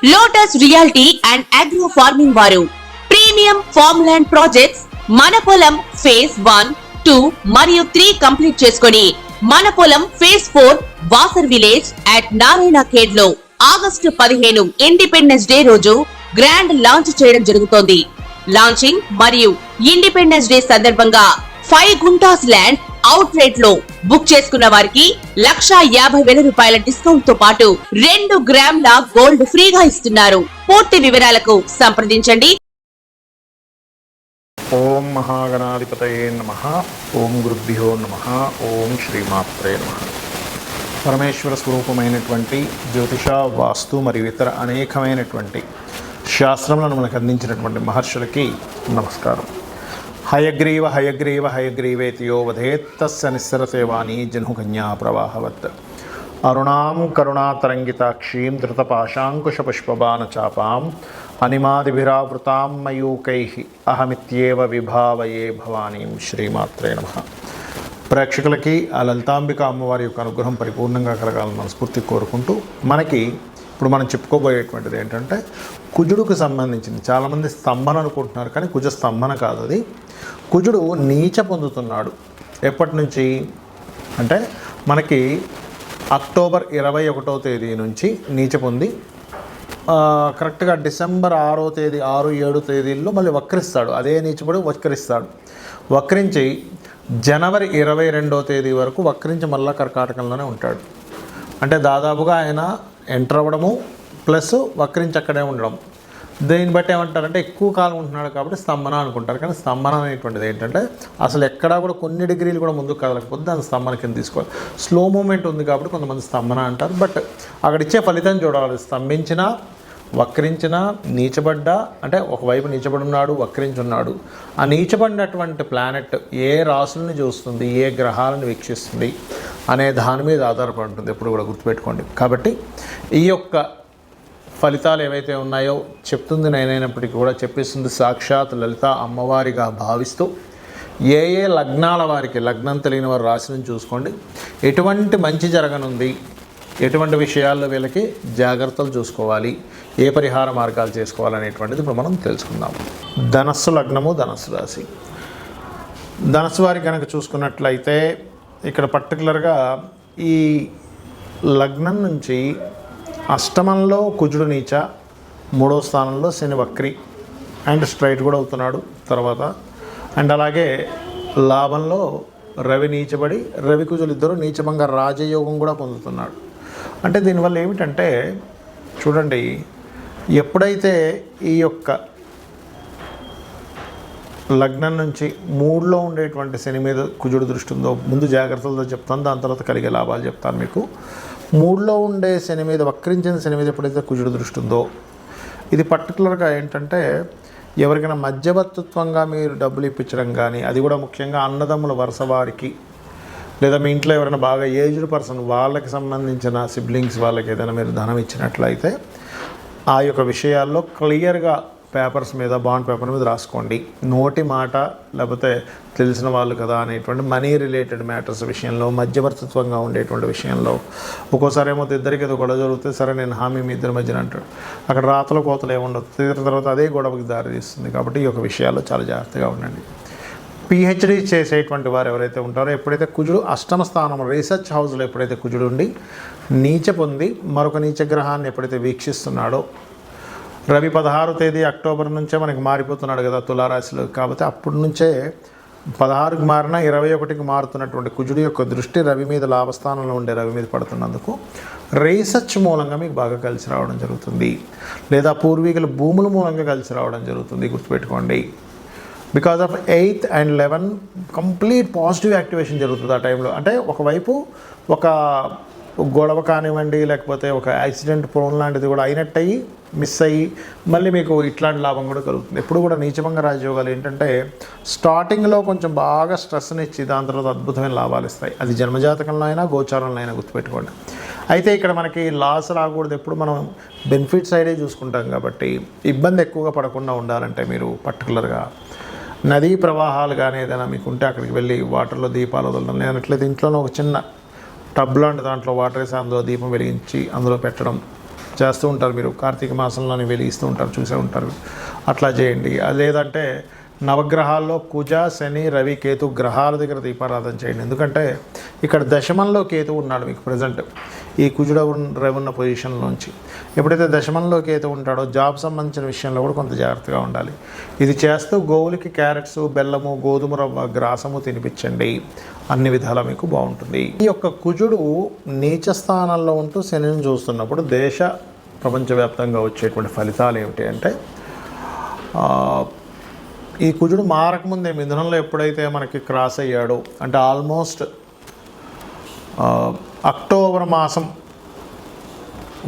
Lotus reality and agro farming వారు premium farm land projects మన పొలం ఫేజ్ 1, 2 మరియు 3 కంప్లీట్ చేసుకొని మన పొలం phase 4 Wasar village at Narayana Khed లో ఆగస్టు 15 ఇండిపెండెన్స్ డే రోజు గ్రాండ్ లాంచ్ చేయడం జరుగుతోంది. లాంచింగ్ మరియు ఇండిపెండెన్స్ డే సందర్భంగా 5 గుంటాస్ ల్యాండ్ అవుట్ రేట్ లో బుక్ చేసుకున్న వారికి 1,50,000 రూపాయల డిస్కౌంట్ తో పాటు 2 గ్రాముల గోల్డ్ ఫ్రీగా ఇస్తున్నారు. పూర్తి వివరాలకు సంప్రదించండి. ఓం మహాగణాధిపతయే నమః. ఓం గురుభ్యో నమః. ఓం శ్రీమాత్రే నమః. పరమేశ్వర స్వరూపమైనటువంటి జ్యోతిష, వాస్తు మరియు ఇతర అనేకమైనటువంటి శాస్త్రములను మనకు అందించినటువంటి మహర్షులకి నమస్కారం. హయగ్రీవ హయగ్రీవ హయగ్రీవేతియో వధేత్తస్య నిస్సరసేవాణి జనుకన్యా ప్రవాహవత్. అరుణాం కరుణాతరంగితాక్షీం ధృతపాశాంకుశపుష్పబాణచాపాం అనిమాదిభిరావృతాం మయూకైః అహమిత్యేవ విభావయే భవానీం. శ్రీమాత్రే నమః. ప్రేక్షకులకి ఆ లలితాంబిక అమ్మవారి యొక్క అనుగ్రహం పరిపూర్ణంగా కలగాలని మనస్ఫూర్తి కోరుకుంటూ, మనకి ఇప్పుడు మనం చెప్పుకోబోయేటువంటిది ఏంటంటే కుజుడుకు సంబంధించింది. చాలామంది స్తంభన అనుకుంటున్నారు, కానీ కుజ స్తంభన కాదు. అది కుజుడు నీచ పొందుతున్నాడు. ఎప్పటి నుంచి అంటే మనకి అక్టోబర్ 21వ తేదీ నుంచి నీచ పొంది కరెక్ట్గా డిసెంబర్ 6వ తేదీ 6, 7 తేదీల్లో మళ్ళీ వక్రిస్తాడు. అదే నీచపడి వక్రిస్తాడు. వక్రించి జనవరి 22వ తేదీ వరకు వక్రించి మళ్ళా కర్కాటకంలోనే ఉంటాడు. అంటే దాదాపుగా ఆయన ఎంటర్ అవ్వడము ప్లస్ వక్రించి అక్కడే ఉండడం. దీన్ని బట్టి ఏమంటారంటే ఎక్కువ కాలం ఉంటున్నాడు కాబట్టి స్తంభన అనుకుంటారు. కానీ స్తంభన అనేటువంటిది ఏంటంటే అసలు ఎక్కడా కూడా కొన్ని డిగ్రీలు కూడా ముందుకు కదలకపోతే దాన్ని స్తంభన కింద తీసుకోవాలి. స్లో మూమెంట్ ఉంది కాబట్టి కొంతమంది స్తంభన అంటారు. బట్ అక్కడ ఇచ్చే ఫలితం చూడాలి. స్తంభించినా, వక్రించినా, నీచబడ్డా, అంటే ఒకవైపు నీచబడున్నాడు, వక్రించున్నాడు. ఆ నీచబడినటువంటి ప్లానెట్ ఏ రాసులను చూస్తుంది, ఏ గ్రహాలను వీక్షిస్తుంది అనే దాని మీద ఆధారపడి ఉంటుంది. ఎప్పుడు కూడా గుర్తుపెట్టుకోండి. కాబట్టి ఈ యొక్క ఫలితాలు ఏవైతే ఉన్నాయో చెప్తుంది నేనైనప్పటికీ కూడా చెప్పిస్తుంది సాక్షాత్ లలిత అమ్మవారిగా భావిస్తూ, ఏ ఏ లగ్నాల వారికి, లగ్నం తెలియని వారు రాశిని చూసుకోండి. ఎటువంటి మంచి జరగనుంది, ఎటువంటి విషయాల్లో వీళ్ళకి జాగ్రత్తలు చూసుకోవాలి, ఏ పరిహార మార్గాలు చేసుకోవాలనేటువంటిది ఇప్పుడు మనం తెలుసుకుందాం. ధనస్సు లగ్నము, ధనస్సు రాశి. ధనస్సు వారికి కనుక చూసుకున్నట్లయితే ఇక్కడ పర్టికులర్గా ఈ లగ్నం నుంచి అష్టమంలో కుజుడు నీచ, 3వ స్థానంలో శని వక్రి అండ్ స్ట్రైట్ కూడా అవుతున్నాడు తర్వాత. అండ్ అలాగే లాభంలో రవి నీచబడి, రవి కుజులు ఇద్దరు నీచభంగా రాజయోగం కూడా పొందుతున్నాడు. అంటే దీనివల్ల ఏమిటంటే చూడండి, ఎప్పుడైతే ఈ యొక్క లగ్నం నుంచి 3లో ఉండేటువంటి శని మీద కుజుడు దృష్టి ఉందో, ముందు జాగ్రత్తలతో చెప్తాను, దాని తర్వాత కలిగే లాభాలు చెప్తాను మీకు. 3లో ఉండే శని మీద, వక్రించిన శని మీద ఎప్పుడైతే కుజుడు దృష్టి ఉందో, ఇది పర్టికులర్గా ఏంటంటే ఎవరికైనా మధ్యవర్తిత్వంగా మీరు డబ్బులు ఇప్పించడం కానీ, అది కూడా ముఖ్యంగా అన్నదమ్ముల వరుస వారికి, లేదా మీ ఇంట్లో ఎవరైనా బాగా ఏజ్డ్ పర్సన్ వాళ్ళకి సంబంధించిన సిబ్లింగ్స్ వాళ్ళకి ఏదైనా మీరు ధనం ఇచ్చినట్లయితే ఆ యొక్క విషయాల్లో క్లియర్గా పేపర్స్ మీద, బాండ్ పేపర్ మీద రాసుకోండి. నోటి మాట లేకపోతే తెలిసిన వాళ్ళు కదా అనేటువంటి మనీ రిలేటెడ్ మ్యాటర్స్ విషయంలో, మధ్యవర్తిత్వంగా ఉండేటువంటి విషయంలో ఒక్కోసారి ఏమో ఇద్దరికి ఏదో గొడవ జరుగుతుంది, సరే నేను హామీ మీ ఇద్దరి మధ్యన అంటాడు, అక్కడ రాతల కోతలు ఏముండదు, తర్వాత అదే గొడవకి దారితీస్తుంది. కాబట్టి ఈ యొక్క విషయాల్లో చాలా జాగ్రత్తగా ఉండండి. పిహెచ్డి చేసేటువంటి వారు ఎవరైతే ఉంటారో, ఎప్పుడైతే కుజుడు అష్టమ స్థానం రీసెర్చ్ హౌస్లో ఎప్పుడైతే కుజుడు ఉండి నీచ పొంది మరొక నీచ గ్రహాన్ని ఎప్పుడైతే వీక్షిస్తున్నాడో, రవి 16వ తేదీ అక్టోబర్ నుంచే మనకి మారిపోతున్నాడు కదా తులారాశిలో. కాబట్టి అప్పటి నుంచే 16కి మారినా 21కి మారుతున్నటువంటి కుజుడు యొక్క దృష్టి రవి మీద, లాభస్థానంలో ఉండే రవి మీద పడుతున్నందుకు రీసెర్చ్ మూలంగా మీకు బాగా కలిసి రావడం జరుగుతుంది, లేదా పూర్వీకుల భూముల మూలంగా కలిసి రావడం జరుగుతుంది. గుర్తుపెట్టుకోండి. Because of 8th and 11 complete positive activation జరుగుతుంది ఆ టైంలో. అంటే ఒకవైపు ఒక గొడవ కానివ్వండి, లేకపోతే ఒక యాక్సిడెంట్ ప్రోన్ లాంటిది కూడా అయినట్టయి మిస్ అయ్యి మళ్ళీ మీకు ఇట్లాంటి లాభం కూడా కలుగుతుంది. ఎప్పుడు కూడా నీచభంగ రాజయోగాలు ఏంటంటే స్టార్టింగ్లో కొంచెం బాగా స్ట్రెస్ని ఇచ్చి దాని తర్వాత అద్భుతమైన లాభాలు ఇస్తాయి. అది జన్మజాతకంలో అయినా గోచారంలో అయినా గుర్తుపెట్టుకోండి. అయితే ఇక్కడ మనకి లాస్ రాకూడదు, ఎప్పుడు మనం బెనిఫిట్ సైడే చూసుకుంటాం. కాబట్టి ఇబ్బంది ఎక్కువగా పడకుండా ఉండాలంటే మీరు పర్టికులర్గా నదీ ప్రవాహాలు కానీ ఏదైనా మీకు ఉంటే అక్కడికి వెళ్ళి వాటర్లో దీపాలు వదలడం, లేనట్లయితే ఇంట్లోనే ఒక చిన్న టబ్ లాంటి దాంట్లో వాటర్ వేసి అందులో దీపం వెలిగించి అందులో పెట్టడం, చేస్తూ ఉంటారు, మీరు కార్తీక మాసంలోని వెలిగిస్తూ ఉంటారు, చూసే ఉంటారు. అట్లా చేయండి. అది లేదంటే నవగ్రహాల్లో కుజ, శని, రవి, కేతు గ్రహాల దగ్గర దీపారాధన చేయండి. ఎందుకంటే ఇక్కడ దశమంలో కేతు ఉన్నాడు మీకు ప్రజెంట్, ఈ కుజుడు రవి ఉన్న పొజిషన్లోంచి. ఎప్పుడైతే దశమంలో కేతు ఉంటాడో జాబ్ సంబంధించిన విషయంలో కూడా కొంత జాగ్రత్తగా ఉండాలి. ఇది చేస్తూ గోవులకి క్యారెట్స్, బెల్లము, గోధుమ రవ్వ, గ్రాసము తినిపించండి. అన్ని విధాలా మీకు బాగుంటుంది. ఈ యొక్క కుజుడు నీచ స్థానంలో ఉంటూ శనిని చూస్తున్నప్పుడు దేశ ప్రపంచవ్యాప్తంగా వచ్చేటువంటి ఫలితాలు ఏమిటి అంటే, ఈ కుజుడు మారకముందే మిథునంలో ఎప్పుడైతే మనకి క్రాస్ అయ్యాడో, అంటే ఆల్మోస్ట్ అక్టోబర్ మాసం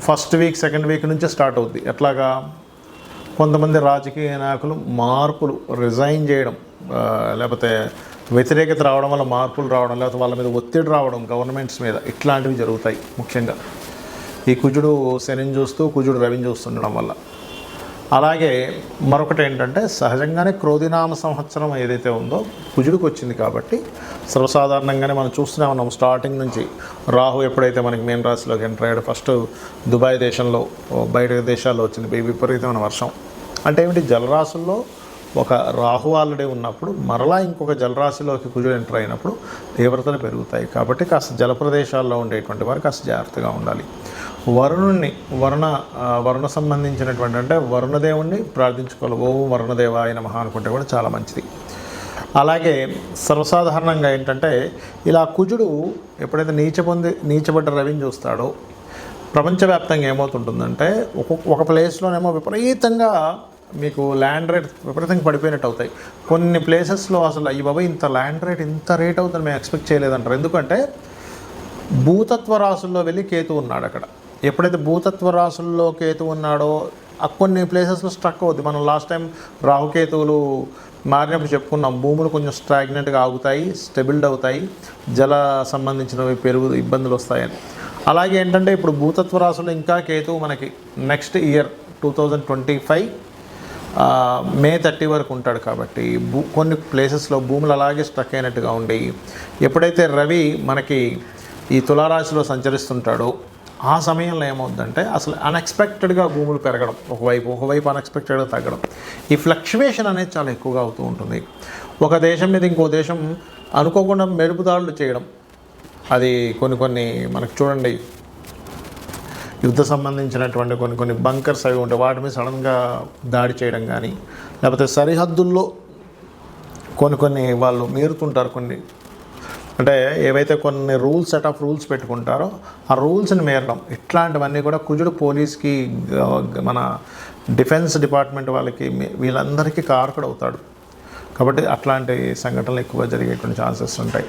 ఫస్ట్ వీక్, సెకండ్ వీక్ నుంచి స్టార్ట్ అవుద్ది. ఎట్లాగా కొంతమంది రాజకీయ నాయకులు మార్పులు, రిజైన్ చేయడం, లేకపోతే వ్యతిరేకత రావడం వల్ల మార్పులు రావడం, లేకపోతే వాళ్ళ మీద ఒత్తిడి రావడం గవర్నమెంట్స్ మీద, ఇట్లాంటివి జరుగుతాయి ముఖ్యంగా ఈ కుజుడు శనిని చూస్తూ, కుజుడు రవిని చూస్తుండడం వల్ల. అలాగే మరొకటి ఏంటంటే, సహజంగానే క్రోధినామ సంవత్సరం ఏదైతే ఉందో కుజుడికి వచ్చింది కాబట్టి సర్వసాధారణంగానే మనం చూస్తూనే ఉన్నాం. స్టార్టింగ్ నుంచి రాహు ఎప్పుడైతే మనకి మీన రాశిలోకి ఎంటర్ అయ్యాడు, ఫస్ట్ దుబాయ్ దేశంలో, బయట దేశాల్లో వచ్చింది విపరీతమైన వర్షం. అంటే ఏమిటి, జలరాశుల్లో ఒక రాహు ఆల్రెడీ ఉన్నప్పుడు మరలా ఇంకొక జలరాశిలోకి కుజుడు ఎంటర్ అయినప్పుడు తీవ్రతలు పెరుగుతాయి. కాబట్టి కాస్త జల ప్రదేశాల్లో ఉండేటువంటి వారు కాస్త జాగ్రత్తగా ఉండాలి. వరుణుణ్ణి, వరుణ సంబంధించినటువంటి అంటే వరుణదేవుణ్ణి ప్రార్థించుకోవాలి. ఓం వరుణదేవాయ నమః అనుకుంటే కూడా చాలా మంచిది. అలాగే సర్వసాధారణంగా ఏంటంటే, ఇలా కుజుడు ఎప్పుడైతే నీచబడ్డ రవిని చూస్తాడో ప్రపంచవ్యాప్తంగా ఏమవుతుంటుందంటే, ఒక ప్లేస్లోనేమో విపరీతంగా మీకు ల్యాండ్ రేట్ విపరీతంగా పడిపోయినట్టు అవుతాయి. కొన్ని ప్లేసెస్లో అసలు ఈ బాబా ఇంత ల్యాండ్ రేట్, ఇంత రేట్ అవుతుంది మేము ఎక్స్పెక్ట్ చేయలేదంటారు. ఎందుకంటే భూతత్వ రాశుల్లో వెళ్ళి కేతు ఉన్నాడు అక్కడ. ఎప్పుడైతే భూతత్వ రాశుల్లో కేతు ఉన్నాడో కొన్ని ప్లేసెస్లో స్ట్రక్ అవుతుంది. మనం లాస్ట్ టైం రాహుకేతువులు మారినప్పుడు చెప్పుకున్నాం, భూములు కొంచెం స్టాగ్నెంట్గా ఆగుతాయి, స్టెబిల్డ్ అవుతాయి, జల సంబంధించినవి ఇబ్బందులు వస్తాయని. అలాగే ఏంటంటే ఇప్పుడు భూతత్వ రాశుల్లో ఇంకా కేతువు మనకి నెక్స్ట్ ఇయర్ 2025 మే 30 వరకు ఉంటాడు. కాబట్టి కొన్ని ప్లేసెస్లో భూములు అలాగే స్ట్రక్ అయినట్టుగా ఉండి, ఎప్పుడైతే రవి మనకి ఈ తులారాశిలో సంచరిస్తుంటాడో ఆ సమయంలో ఏమవుతుందంటే అసలు అన్ఎక్స్పెక్టెడ్గా భూములు పెరగడం, ఒకవైపు అన్ఎక్స్పెక్టెడ్గా తగ్గడం, ఈ ఫ్లక్చువేషన్ అనేది చాలా ఎక్కువగా అవుతూ ఉంటుంది. ఒక దేశం మీద ఇంకో దేశం అనుకోకుండా మెరుపుదాడులు చేయడం, అది కొన్ని మనకు చూడండి, యుద్ధ సంబంధించినటువంటి కొన్ని బంకర్స్ అవి ఉంటాయి, వాటి మీద సడన్గా దాడి చేయడం కానీ, లేకపోతే సరిహద్దుల్లో కొన్ని వాళ్ళు మీరుతుంటారు. అంటే ఏవైతే కొన్ని సెట్ ఆఫ్ రూల్స్ పెట్టుకుంటారో ఆ రూల్స్ని మీరడం, ఇట్లాంటివన్నీ కూడా కుజుడు పోలీస్కి, మన డిఫెన్స్ డిపార్ట్మెంట్ వాళ్ళకి, వీళ్ళందరికీ కారకుడు అవుతాడు. కాబట్టి అట్లాంటి సంఘటనలు ఎక్కువగా జరిగేటువంటి ఛాన్సెస్ ఉంటాయి.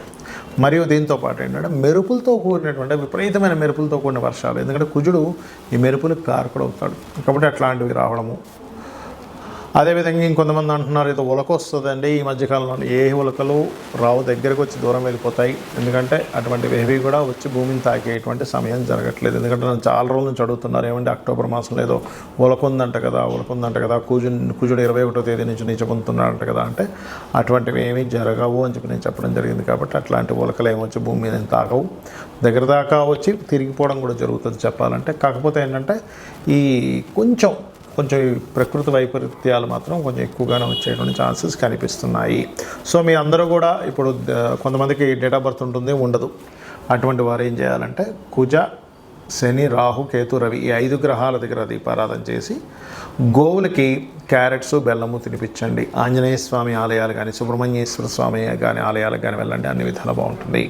మరియు దీంతో పాటు ఏంటంటే మెరుపులతో కూడినటువంటి విపరీతమైన మెరుపులతో కూడిన వర్షాలు, ఎందుకంటే కుజుడు ఈ మెరుపులకు కారకుడు అవుతాడు. కాబట్టి అట్లాంటివి రావడము. అదేవిధంగా ఇంకొంతమంది అంటున్నారు ఏదో ఉలక వస్తుందండి ఈ మధ్యకాలంలో. ఏ ఉలకలు రావు, దగ్గరకు వచ్చి దూరం వెళ్ళిపోతాయి. ఎందుకంటే అటువంటివి ఏవి కూడా వచ్చి భూమిని తాకేటువంటి సమయం జరగట్లేదు. ఎందుకంటే నన్ను చాలా రోజుల నుంచి అడుగుతున్నారు, ఏమంటే అక్టోబర్ మాసంలో ఏదో ఉలక ఉందంట కదా, కుజుడు 21వ తేదీ నుంచి నీచ పొందుతున్నాడంట కదా. అంటే అటువంటివి ఏమీ జరగవు అని చెప్పి నేను చెప్పడం జరిగింది. కాబట్టి అట్లాంటి ఉలకలు ఏమొచ్చి భూమి మీద తాగవు, దగ్గర దాకా వచ్చి తిరిగిపోవడం కూడా జరుగుతుంది చెప్పాలంటే. కాకపోతే ఏంటంటే ఈ కొంచెం ఈ ప్రకృతి వైపరీత్యాలు మాత్రం కొంచెం ఎక్కువగానే వచ్చేటువంటి ఛాన్సెస్ కనిపిస్తున్నాయి. సో మీ అందరూ కూడా ఇప్పుడు కొంతమందికి డేట్ ఆఫ్ బర్త్ ఉంటుంది, ఉండదు. అటువంటి వారు ఏం చేయాలంటే కుజ, శని, రాహు, కేతు, రవి ఈ 5 గ్రహాల దగ్గర దీపారాధన చేసి గోవులకి క్యారెట్స్, బెల్లము తినిపించండి. ఆంజనేయ స్వామి ఆలయాలు కానీ, సుబ్రహ్మణ్యేశ్వర స్వామి కానీ ఆలయాలకు కానీ వెళ్ళండి. అన్ని విధాలు బాగుంటుంది.